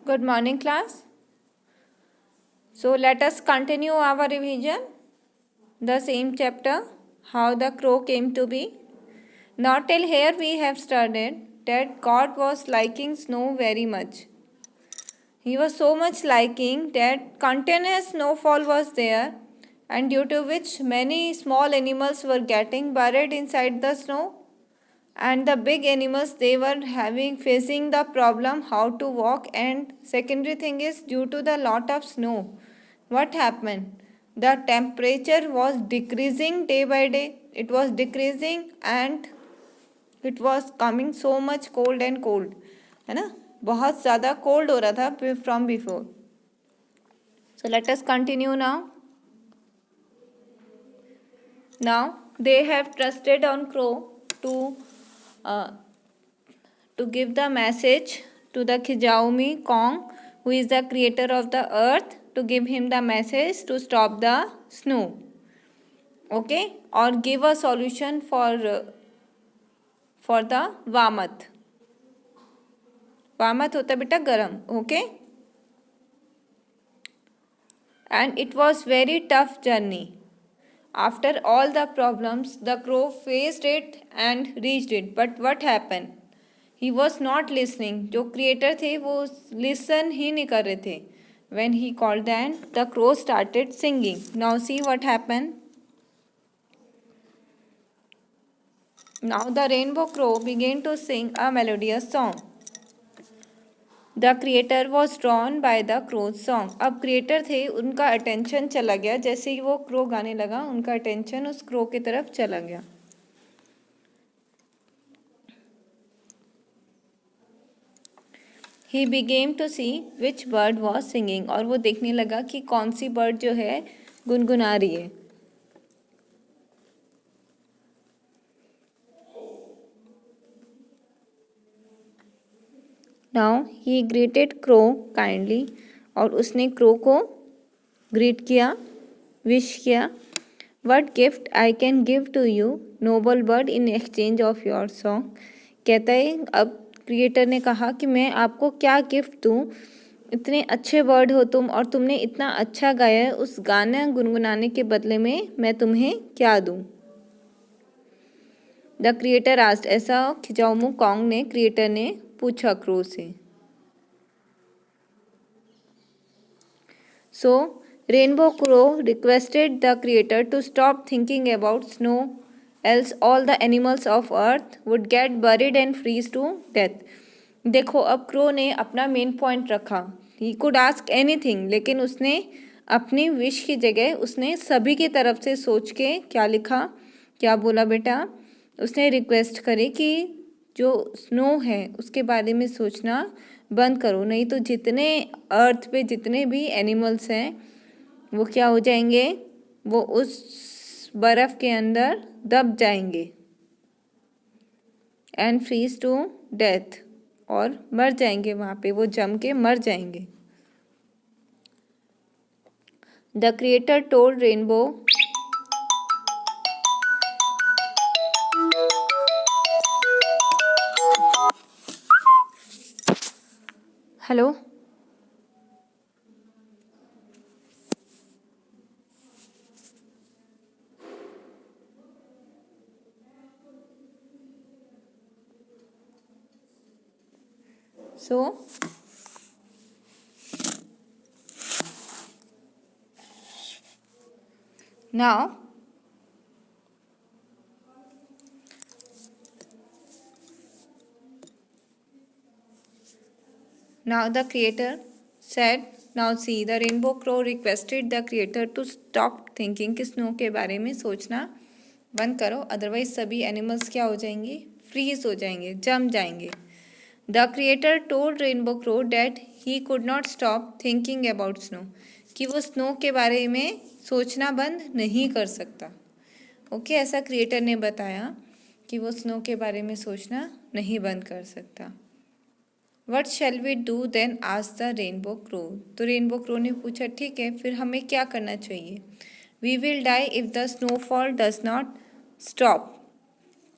Good morning, class. So let us continue our revision. The same chapter, how the crow came to be. Now till here we have studied that God was liking snow very much. He was so much liking that continuous snowfall was there, and due to which many small animals were getting buried inside the snow, and the big animals, they were facing the problem how to walk. And secondary thing is, due to the lot of snow, what happened, the temperature was decreasing day by day. It was decreasing and it was coming so much cold and cold, है ना, बहुत ज़्यादा cold हो रहा था from before. So let us continue now. Now they have trusted on crow to give the message to the Xiaomi Kong, who is the creator of the earth, to give him the message to stop the snow. Okay, or give a solution for the Vamat. Vamat होता बेटा गरम. Okay, and it was very tough journey. After all the problems, the crow faced it and reached it. But what happened? He was not listening. जो creator थे वो listen ही नहीं कर रहे थे. When he called them, the crow started singing. Now see what happened. Now the rainbow crow began to sing a melodious song. The creator was drawn by the crow's song. अब creator थे, उनका attention चला गया. जैसे ही वो crow गाने लगा, उनका attention उस crow की तरफ चला गया. He began to see which bird was singing. और वो देखने लगा कि कौन सी bird जो है गुनगुना रही है. Now he greeted crow kindly. और उसने crow को greet किया, wish किया. What gift I can give to you, noble bird, in exchange of your song. कहता है, अब क्रिएटर ने कहा कि मैं आपको क्या गिफ्ट दूँ, इतने अच्छे बर्ड हो तुम और तुमने इतना अच्छा गाया है, उस गाना गुनगुनाने के बदले में मैं तुम्हें क्या दूँ. द क्रिएटर आस्क्ड, ऐसा खिजाओमू कॉन्ग ने, क्रिएटर ने पूछा क्रो से. So rainbow crow requested the creator to stop thinking about snow, else all the animals of earth would get buried and freeze to death. देखो, अब क्रो ने अपना main point रखा. ही कुड आस्क एनीथिंग, लेकिन उसने अपनी wish की जगह उसने सभी की तरफ से सोच के क्या लिखा, क्या बोला बेटा, उसने रिक्वेस्ट करी कि जो स्नो है उसके बारे में सोचना बंद करो, नहीं तो जितने अर्थ पे जितने भी एनिमल्स हैं वो क्या हो जाएंगे, वो उस बर्फ़ के अंदर दब जाएंगे. एंड फ्रीज टू डेथ, और मर जाएंगे, वहाँ पे वो जम के मर जाएंगे. The creator told rainbow hello. So now the creator said, now see, the rainbow crow requested the creator to stop thinking कि स्नो के बारे में सोचना बंद करो, अदरवाइज सभी एनिमल्स क्या हो जाएंगे, फ्रीज हो जाएंगे, जम जाएंगे. The creator told rainbow crow that he could not stop thinking about snow, कि वो स्नो के बारे में सोचना बंद नहीं कर सकता. ओके, ऐसा क्रिएटर ने बताया कि वो स्नो के बारे में सोचना नहीं बंद कर सकता. What shall we do then, asked the rainbow crow. तो रेनबो क्रो ने पूछा, ठीक है, फिर हमें क्या करना चाहिए. We will die if the snowfall does not stop.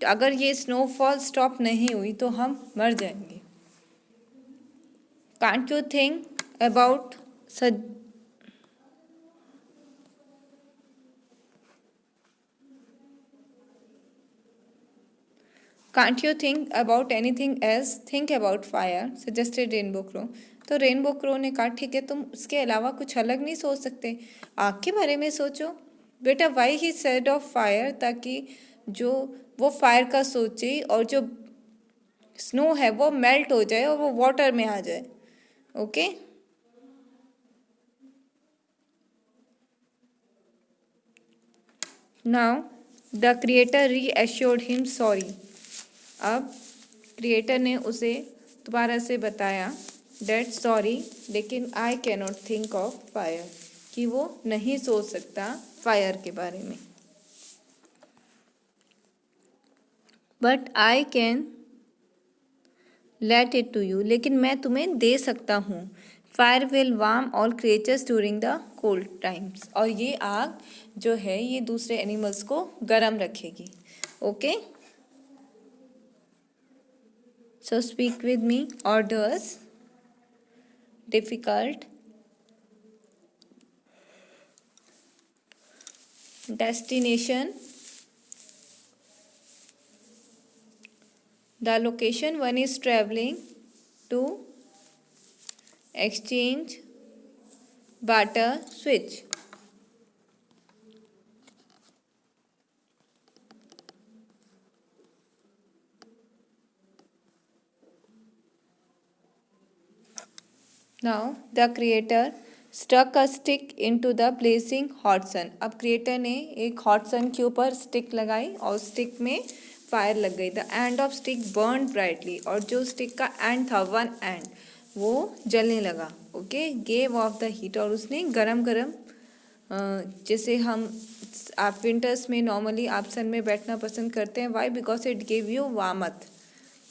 अगर ये स्नोफॉल स्टॉप नहीं हुई तो हम मर जाएंगे. Can't you think about such? Can't you think about anything else? Think about fire, suggested Rainbow Crow. तो रेनबो क्रो ने कहा ठीक है, तुम उसके अलावा कुछ अलग नहीं सोच सकते, आग के बारे में सोचो। बेटा, why he said of fire, ताकि जो वो फायर का सोचे और जो स्नो है वो मेल्ट हो जाए और वो वाटर में आ जाए। Okay, now the creator reassured him sorry. अब क्रिएटर ने उसे दोबारा से बताया डेट सॉरी, लेकिन I cannot think of fire, कि वो नहीं सोच सकता फायर के बारे में। But I can let it to you, लेकिन मैं तुम्हें दे सकता हूँ। Fire will warm all creatures during the cold times, और ये आग जो है ये दूसरे एनिमल्स को गर्म रखेगी। Okay, so speak with me. Orders, difficult, destination, the location one is traveling to, exchange, barter, switch. Now the creator stuck a stick into the blazing hot sun. अब क्रिएटर ने एक हॉट सन के ऊपर stick लगाई और stick में fire लग गई। The end of stick burn brightly, और जो स्टिक का एंड था, वन एंड, वो जलने लगा। Okay, gave off the heat, और उसने गरम गरम, जैसे हम आप विंटर्स में नॉर्मली आप सन में बैठना पसंद करते हैं, why, because it gave you warmth,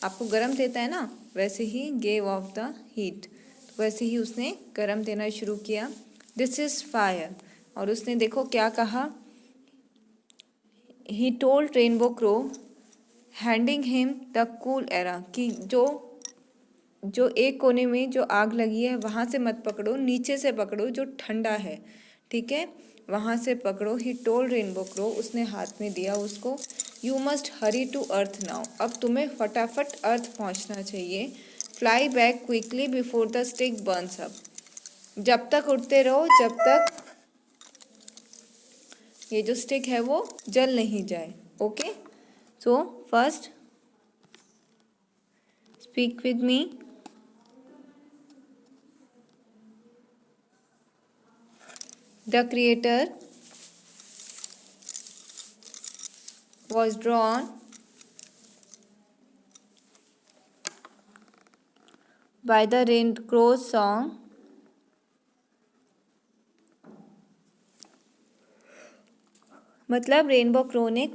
आपको गरम देता है ना, वैसे ही गेव ऑफ द हीट, वैसे ही उसने गरम देना शुरू किया। दिस इज़ फायर, और उसने देखो क्या कहा, he told rainbow crow handing him the cool era, कि जो एक कोने में जो आग लगी है वहाँ से मत पकड़ो, नीचे से पकड़ो जो ठंडा है, ठीक है, वहाँ से पकड़ो। ही टोल्ड रेनबो क्रो, उसने हाथ में दिया उसको। You must hurry to earth now, अब तुम्हें फटाफट अर्थ पहुँचना चाहिए। Fly back quickly before the stick burns up, जब तक उड़ते रहो जब तक ये जो स्टिक है वो जल नहीं जाए। Okay, so first speak with me. The creator was drawn by the rain crow's song, मतलब रेनबो क्रो ने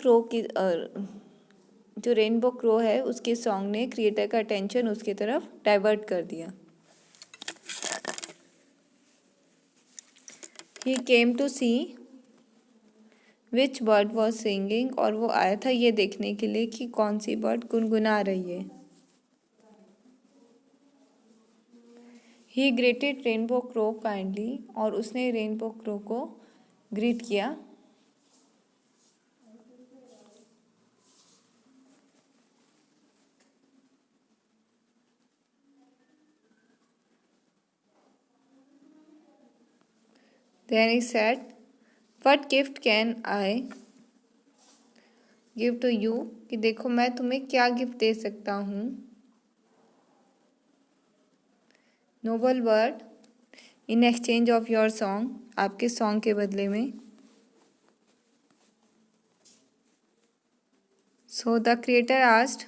जो रेनबो क्रो है उसके सॉन्ग ने क्रिएटर का अटेंशन उसकी तरफ डाइवर्ट कर दिया। He came to see which bird was singing, और वो आया था ये देखने के लिए कि कौन सी बर्ड गुनगुना रही है। ही ग्रेटेड रेनबो क्रो काइंडली, और उसने रेनबो क्रो को ग्रीट किया। Then he said, What gift can I give to you, कि देखो मैं तुम्हें क्या गिफ्ट दे सकता हूँ। Noble bird, in exchange of your song, आपके सॉन्ग के बदले में। So the creator asked,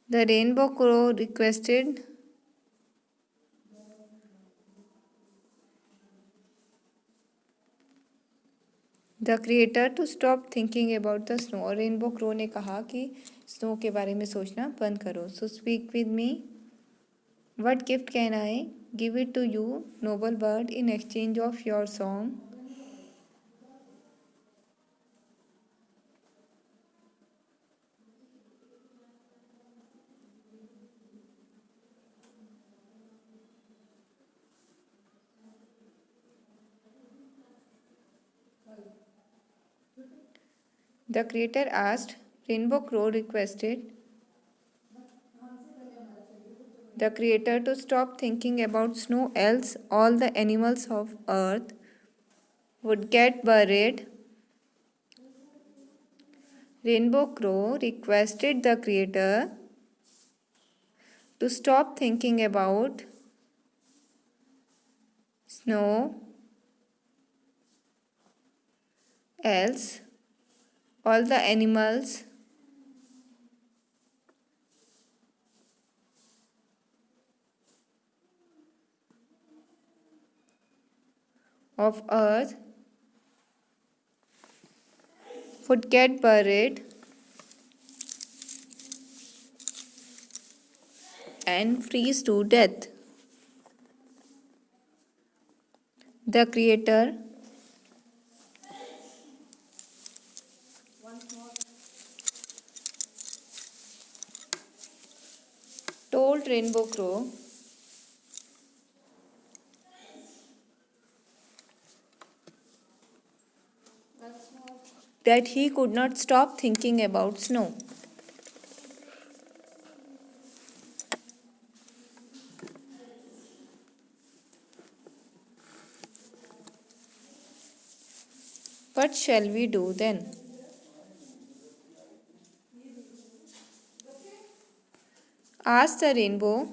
the rainbow crow requested, the creator to stop thinking about the snow, और रेनबो क्रो ने कहा कि स्नो के बारे में सोचना बंद करो। So speak with me. What gift can I give it to you, noble bird, in exchange of your song. The creator asked, Rainbow Crow requested the creator to stop thinking about snow, else all the animals of earth would get buried. Rainbow Crow requested the creator to stop thinking about snow, else all the animals of earth would get buried and freeze to death. The creator told Rainbow Crow that he could not stop thinking about snow. What shall we do then? Asked the Rainbow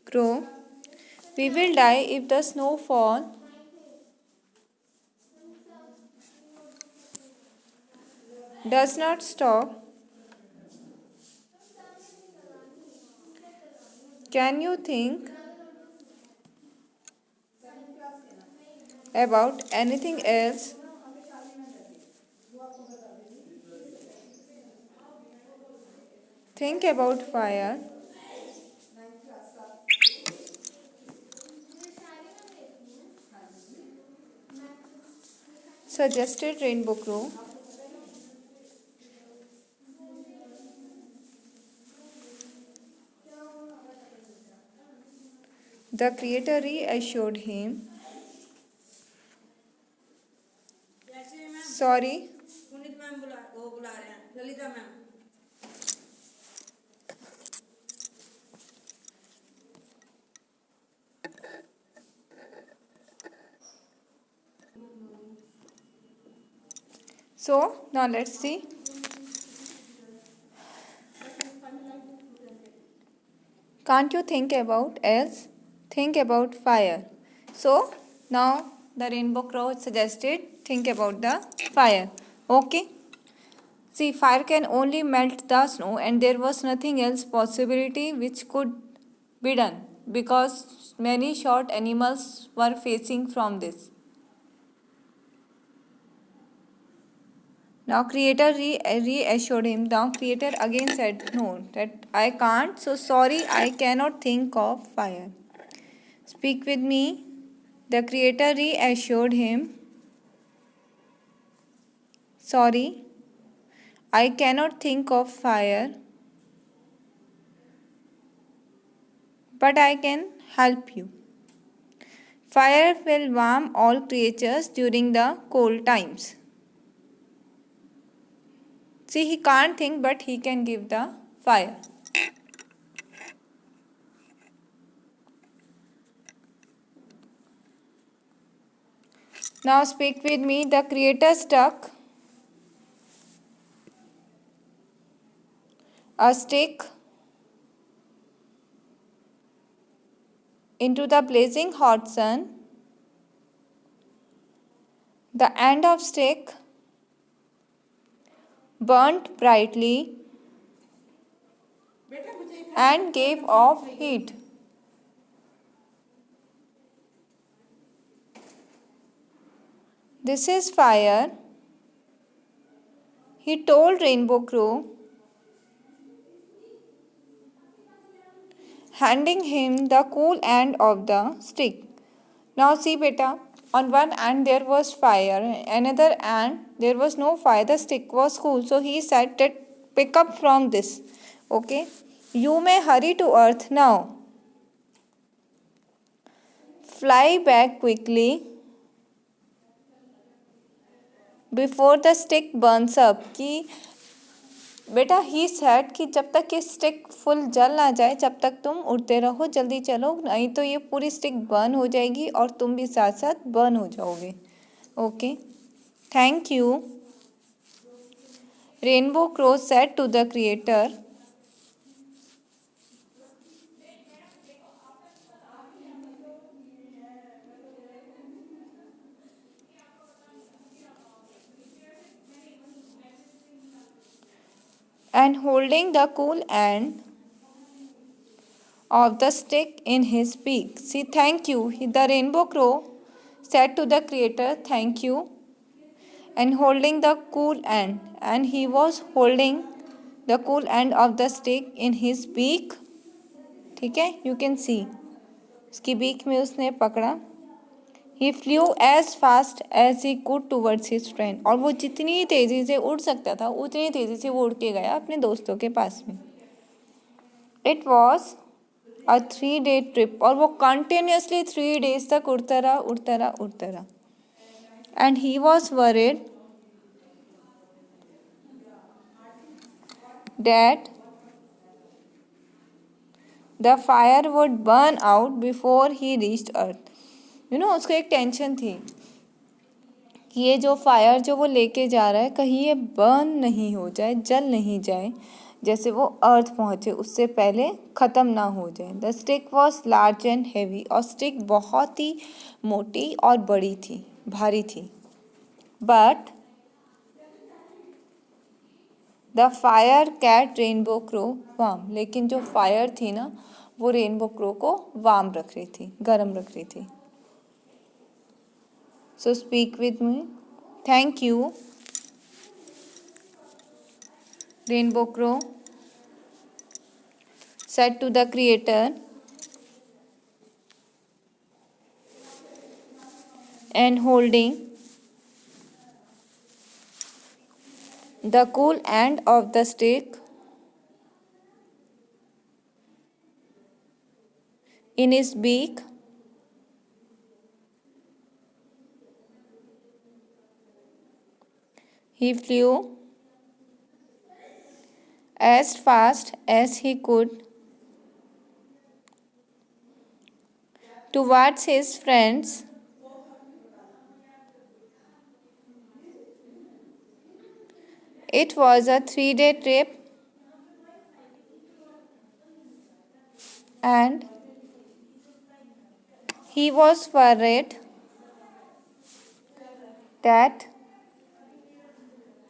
Crow. We will die if the snowfall does not stop. Can you think about anything else? Think about fire. Suggested Rainbow Crow. The creator reassured him. Sorry. So, now let's see. Can't you think about else? Think about fire. So, now the Rainbow Crow suggested think about the fire. Okay. See, fire can only melt the snow and there was nothing else possibility which could be done because many short animals were facing from this. Now creator reassured him. Now creator again said, no, that I can't. So sorry, I cannot think of fire. Speak with me. The creator reassured him. Sorry, I cannot think of fire. But I can help you. Fire will warm all creatures during the cold times. See, he can't think, but he can give the fire. Now speak with me. The creator stuck a stick into the blazing hot sun. The end of stick burnt brightly and gave off heat. This is fire, he told Rainbow Crow, handing him the cool end of the stick. Now see beta, on one end there was fire, another end there was no fire, the stick was cool. So he said that pick up from this. Okay, you may hurry to earth now. Fly back quickly before the stick burns up. कि बेटा he said कि जब तक ये stick full जल ना जाए जब तक तुम उड़ते रहो, जल्दी चलो, नहीं तो ये पूरी स्टिक बर्न हो जाएगी और तुम भी साथ साथ बर्न हो जाओगे. Okay, thank you. Rainbow crow said to the creator, and holding the cool end of the stick in his beak. See, thank you. The rainbow crow said to the creator, thank you, and holding the cool end. And he was holding the cool end of the stick in his beak. ठीक है, you can see. उसकी beak में उसने पकड़ा. He flew as fast as he could towards his friend. और वो जितनी तेज़ी से उड़ सकता था उतनी तेज़ी से वो उड़ के गया अपने दोस्तों के पास में. It was a 3-day trip. और वो continuously 3 days तक उड़ता रहा. And he was worried that the fire would burn out before he reached earth. उसको एक टेंशन थी कि ये जो फायर जो वो लेके जा रहा है कहीं ये बर्न नहीं हो जाए, जल नहीं जाए, जैसे वो अर्थ पहुँचे उससे पहले ख़त्म ना हो जाए. The stick was large and heavy. और स्टिक बहुत ही मोटी और बड़ी थी, भारी थी. But the fire kept rainbow crow warm. लेकिन जो फायर थी ना वो रेनबो क्रो को वार्म रख रही थी, गर्म रख रही थी. So speak with me. Thank you. Rainbow crow said to the creator, and holding the cool end of the stick in his beak, he flew as fast as he could towards his friends. It was a 3-day trip, and he was worried that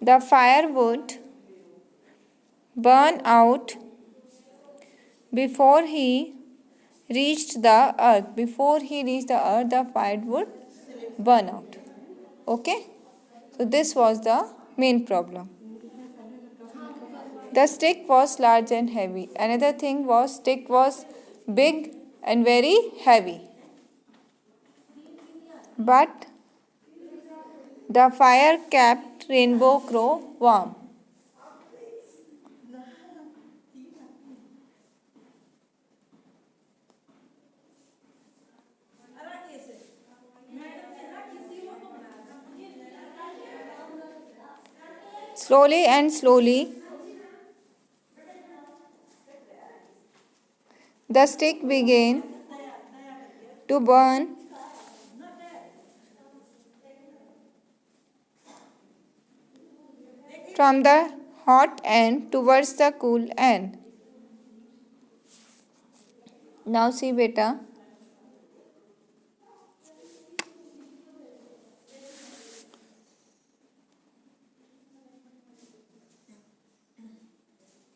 the fire would burn out before he reached the earth. Before he reached the earth, the fire would burn out. Okay? So this was the main problem. The stick was large and heavy. Another thing was stick was big and very heavy. But the fire kept Rainbow Crow warm. Slowly and slowly, the stick began to burn from the hot end towards the cool end. Now see beta.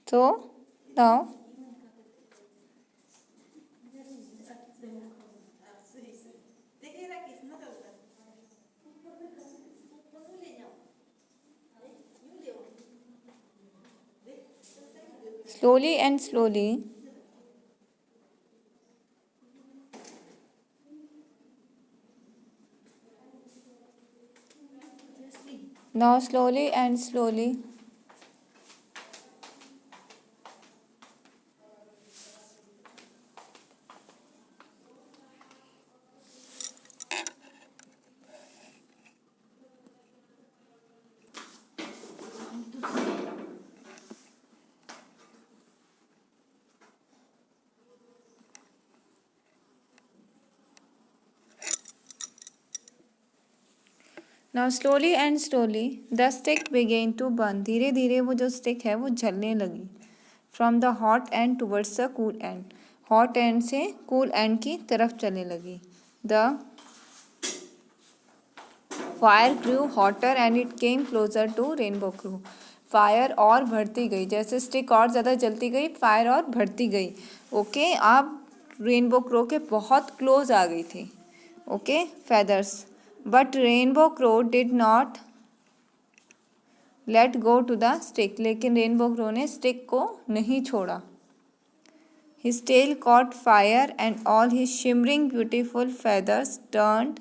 So now slowly and slowly now slowly and slowly now slowly and slowly the stick began to burn, धीरे धीरे वो जो stick है वो जलने लगी। From the hot end towards the cool end, hot end से cool end की तरफ चलने लगी। The fire grew hotter and it came closer to rainbow crow, fire और बढ़ती गई, जैसे स्टिक और ज़्यादा जलती गई फायर और बढ़ती गई। ओके अब रेनबो क्रो के बहुत क्लोज आ गई थी। Okay feathers, but rainbow crow did not let go to the stick, लेकिन रेनबो क्रो ने स्टिक को नहीं छोड़ा। His tail caught fire and all his shimmering beautiful feathers turned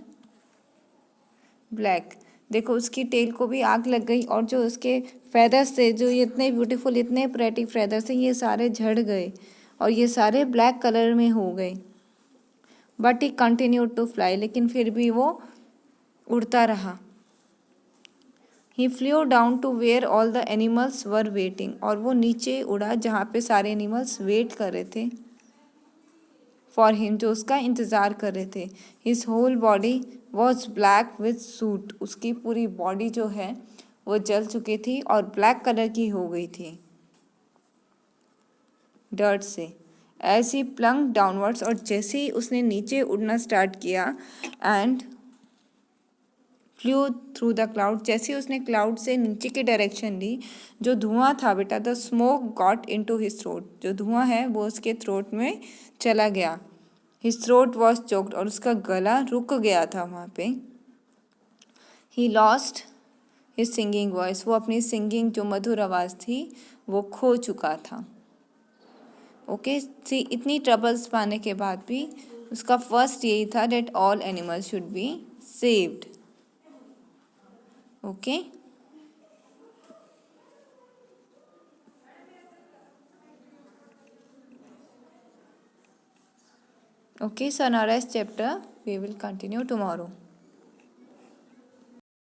black, देखो उसकी टेल को भी आग लग गई और जो उसके फेदर्स थे, जो ये इतने ब्यूटीफुल इतने प्रेटी फेदर्स थे, ये सारे झड़ गए और ये सारे ब्लैक कलर में हो गए। But he continued to fly, लेकिन फिर भी वो उड़ता रहा। He flew down to where all the animals were waiting, और वो नीचे उड़ा जहाँ पे सारे एनिमल्स वेट कर रहे थे फॉर हिम, जो उसका इंतज़ार कर रहे थे। His whole body was black with soot, उसकी पूरी बॉडी जो है वो जल चुकी थी और ब्लैक कलर की हो गई थी डर्ट से। एज ही प्लंग डाउनवर्ड्स, और जैसे ही उसने नीचे उड़ना स्टार्ट किया, and flu through the cloud, जैसे ही उसने क्लाउड से नीचे की डायरेक्शन ली, जो धुआं था बेटा, the smoke got into his throat, जो धुआं है वो उसके थ्रोट में चला गया। हिज थ्रोट वॉज चोक्ड, और उसका गला रुक गया था वहाँ पे। He lost his singing voice, वो अपनी सिंगिंग जो मधुर आवाज़ थी वो खो चुका था। ओके सी, इतनी ट्रबल्स पाने के बाद भी उसका फर्स्ट यही था that all animals should be saved. Okay okay, so now rest chapter we will continue tomorrow.